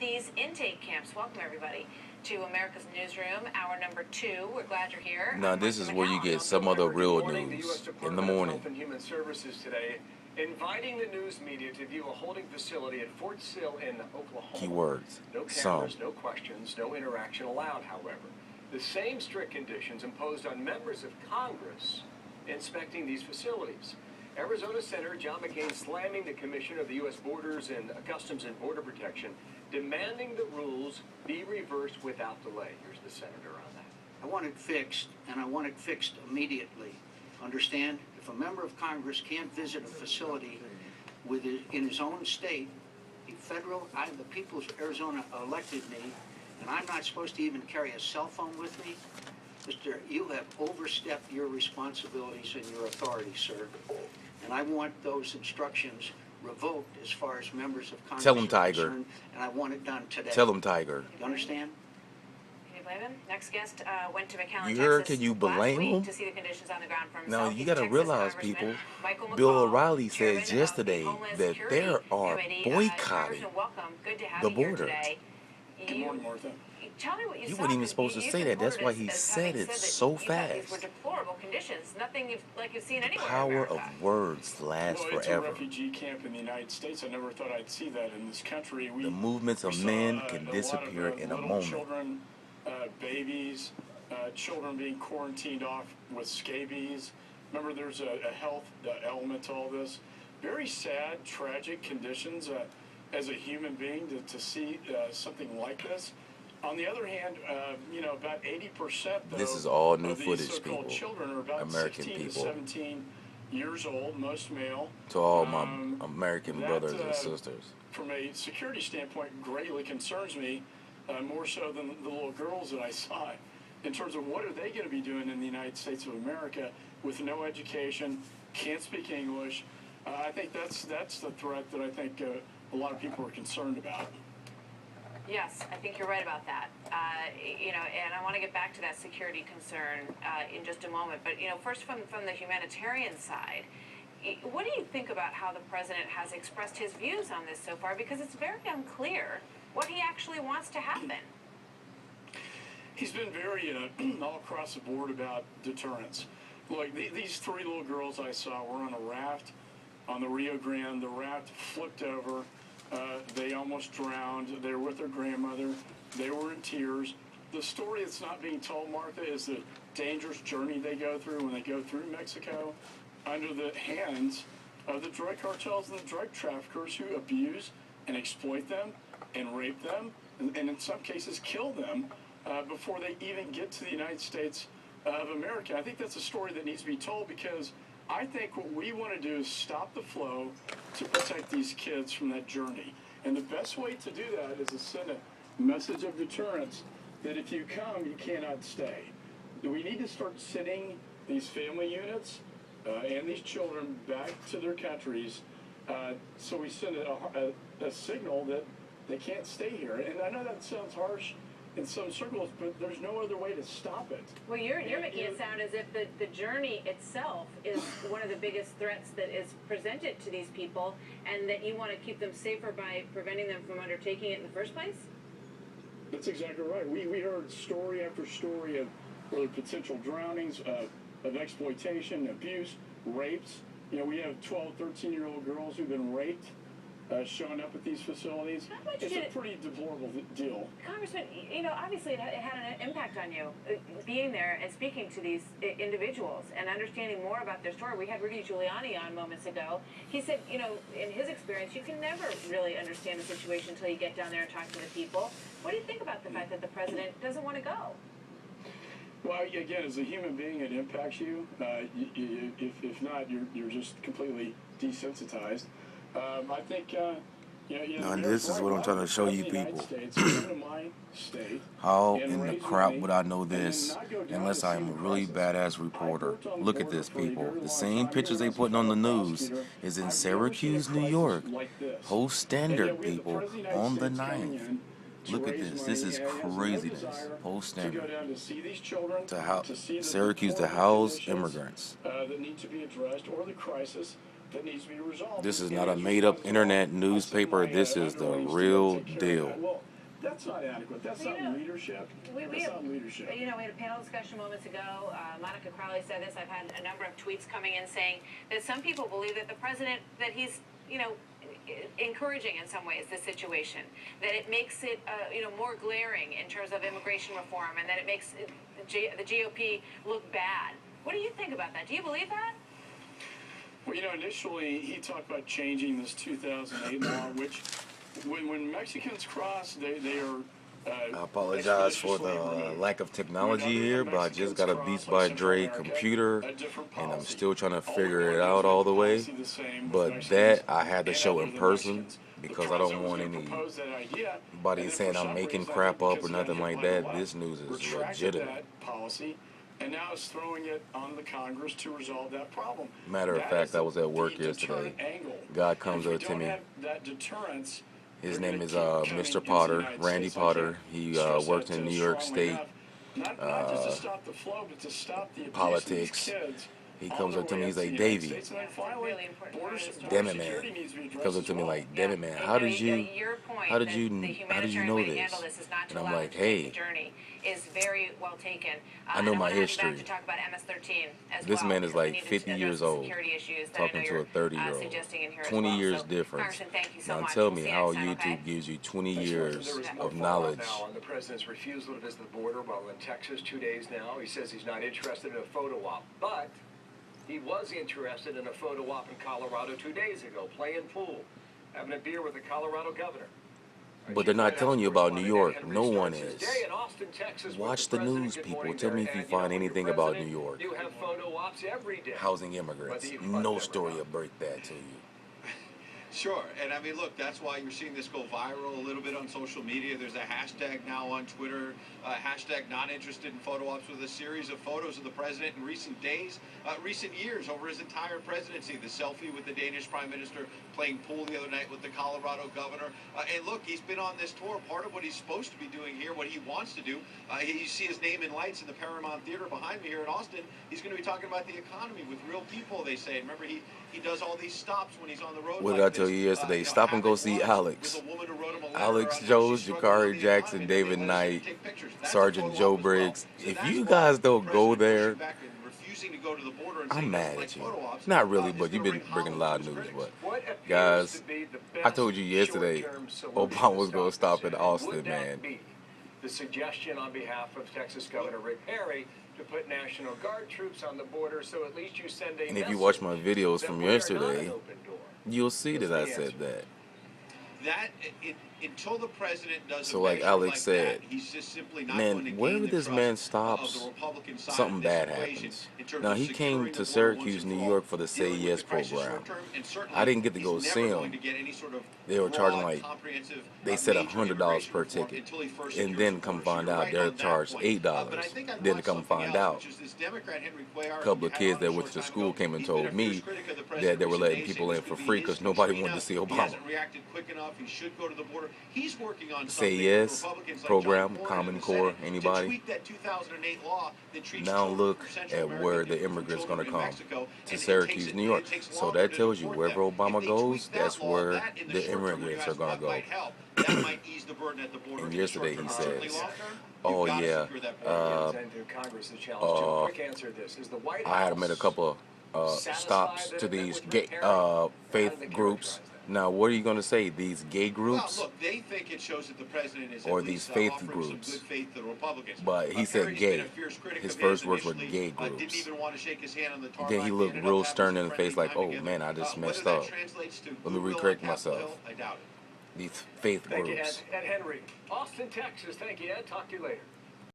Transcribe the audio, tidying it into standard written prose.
these intake camps. Welcome, everybody, to America's Newsroom, hour number 2. We're glad you're here. Now, this is where you get some of the real news in the morning. Health and Human Services today inviting the news media to view a holding facility at Fort Sill in Oklahoma. Keywords. No cameras, no questions, no interaction allowed, however. The same strict conditions imposed on members of Congress inspecting these facilities. Arizona Senator John McCain slamming the Commission of the U.S. Borders and Customs and Border Protection, demanding the rules be reversed without delay. Here's the senator on that. I want it fixed, and I want it fixed immediately. Understand? If a member of Congress can't visit a facility in his own state, the people of Arizona elected me, and I'm not supposed to even carry a cell phone with me, Mister, you have overstepped your responsibilities and your authority, sir. And I want those instructions revoked as far as members of Congress Tell him, are Tiger. concerned, and I want it done today. Tell him, Tiger. You understand? Can you blame him? Next guest went to McCAIN, You heard? Texas Can you blame him? to see the conditions on the ground for Now, himself. you got to realize, people, Bill O'Reilly says yesterday that there are boycotting the border. Good morning, Martha. Tell me what you He saw. wasn't even supposed to say that. That's why he said it so fast. These were deplorable conditions. Nothing like you've seen The anywhere. power of words lasts It's a forever. refugee camp in the United States. I never thought I'd see that in this country. The movements of saw, men can a disappear lot of, in a little moment. Children, babies, children being quarantined off with scabies. Remember, there's a health element to all this. Very sad, tragic conditions as a human being to see something like this. On the other hand, about 80% This is all new of these footage, so-called people. children are about American 16 people. to 17 years old, most male. To all my American that, brothers and sisters. From a security standpoint, greatly concerns me, more so than the little girls that I saw, in terms of what are they going to be doing in the United States of America with no education, can't speak English. I think that's the threat that I think a lot of people are concerned about. Yes, I think you're right about that. And I want to get back to that security concern in just a moment. But, first from the humanitarian side, what do you think about how the president has expressed his views on this so far? Because it's very unclear what he actually wants to happen. He's been very all across the board about deterrence. Look, these 3 little girls I saw were on a raft on the Rio Grande. The raft flipped over. They almost drowned. They were with their grandmother. They were in tears. The story that's not being told, Martha, is the dangerous journey they go through when they go through Mexico under the hands of the drug cartels and the drug traffickers who abuse and exploit them and rape them and in some cases kill them before they even get to the United States of America. I think that's a story that needs to be told, because I think what we want to do is stop the flow to protect these kids from that journey. And the best way to do that is to send a message of deterrence that if you come, you cannot stay. We need to start sending these family units and these children back to their countries, so we send a signal that they can't stay here. And I know that sounds harsh in some circles, but there's no other way to stop it. Well, you're making it sound as if the journey itself is one of the biggest threats that is presented to these people, and that you want to keep them safer by preventing them from undertaking it in the first place? That's exactly right. We heard story after story of potential drownings, of exploitation, abuse, rapes. We have 12, 13-year-old girls who've been raped, showing up at these facilities. It's a pretty deplorable deal. Congressman, obviously it had an impact on you, being there and speaking to these individuals and understanding more about their story. We had Rudy Giuliani on moments ago. He said, in his experience, you can never really understand the situation until you get down there and talk to the people. What do you think about the fact that the president doesn't want to go? Well, again, as a human being, it impacts you. If not, you're just completely desensitized. I think, Now, this is what I'm trying to show you people. How in the crap would I know this unless I'm a really badass reporter? Look at this, people. The same pictures they putting on the news is in Syracuse, New York. Host standard, people, on the 9th. Look at this. This is craziness. Post standard. Syracuse to house immigrants. This is not a made-up internet newspaper. This is the real deal. That's not adequate. That's Well, not leadership. That's not leadership. We had a panel discussion moments ago. Monica Crowley said this. I've had a number of tweets coming in saying that some people believe that the president, that he's, encouraging in some ways the situation, that it makes it, more glaring in terms of immigration reform, and that it makes the GOP look bad. What do you think about that? Do you believe that? Well, initially he talked about changing this 2008 law, which when Mexicans cross, they are. I apologize for the lack of technology here, but I just got a Beats by Dre computer, and I'm still trying to figure it out all the way. But that I had to show in person because I don't want anybody saying I'm making crap up or nothing like that. This news is legitimate. And now it's throwing it on the Congress to resolve that problem. Matter of fact, I was at work yesterday. God comes up to me. His name is Mr. Potter, Randy Potter. He works in New York State politics. He comes up to me, he's like, Davey, damn it, man. He comes up to me like, damn it, man, how did you know this? And I'm like, hey, is very well taken. I know my history. To talk about MS-13 as this well, man is like 50 years old, talking to a 30-year-old. 20 years difference. Now tell me how YouTube gives you 20 years of knowledge. On the president's refusal to visit the border while in Texas 2 days now. He says he's not interested in a photo op, but he was interested in a photo op in Colorado 2 days ago, playing pool, having a beer with the Colorado governor. But they're not telling you about New York. No one is. Watch the news, people. Tell me if you find anything about New York. Housing immigrants. No story will break that to you. Sure, and I mean, look, that's why you're seeing this go viral a little bit on social media. There's a hashtag now on Twitter, hashtag not interested in photo ops, with a series of photos of the president in recent days, recent years, over his entire presidency. The selfie with the Danish prime minister playing pool the other night with the Colorado governor. And look, he's been on this tour. Part of what he's supposed to be doing here, what he wants to do, you see his name in lights in the Paramount Theater behind me here in Austin. He's going to be talking about the economy with real people, they say. Remember, he does all these stops when he's on the road. What did I tell you yesterday? Stop and go see Alex. Alex Jones, Jakari Jackson, David Knight, Sergeant Joe Briggs. If you guys don't go there, I'm mad at you. Not really, but you've been bringing a lot of news. But guys, I told you yesterday, Obama was going to stop in Austin, man. The suggestion on behalf of Texas Governor Rick Perry to put National Guard troops on the border, so at least you send a And if you watch my videos from yesterday, you'll see that I said that. Until the president does so like Alex said, he's just simply not man, wherever this man stops, something bad happens. Now, he came to Syracuse, New York for the Say Yes program. I didn't get to go see him. They were charging like, they said $100 per ticket. And then come find out they're charged $8. Then to come find out, a couple of kids that went to school came and told me that they were letting people in for free because nobody wanted to see Obama. Say Yes program, Common Core, anybody? Now look at where the immigrants going to come, to Syracuse, New York. So that tells you wherever Obama goes, that's where the immigrants are going to go. And yesterday he says, oh yeah, I had made a couple of stops to these gay faith groups. Now, what are you going to say? These gay groups? Well, look, they think it shows that the president is or these faith groups. Good faith to the Republicans. But he said gay. His first words were gay groups. Didn't even want to shake his hand on the then he looked real stern in the face like, oh man, I just messed up. Let me recorrect myself. I doubt it. These faith groups. Thank you, Ed Henry. Austin, Texas. Thank you, Ed. Talk to you later.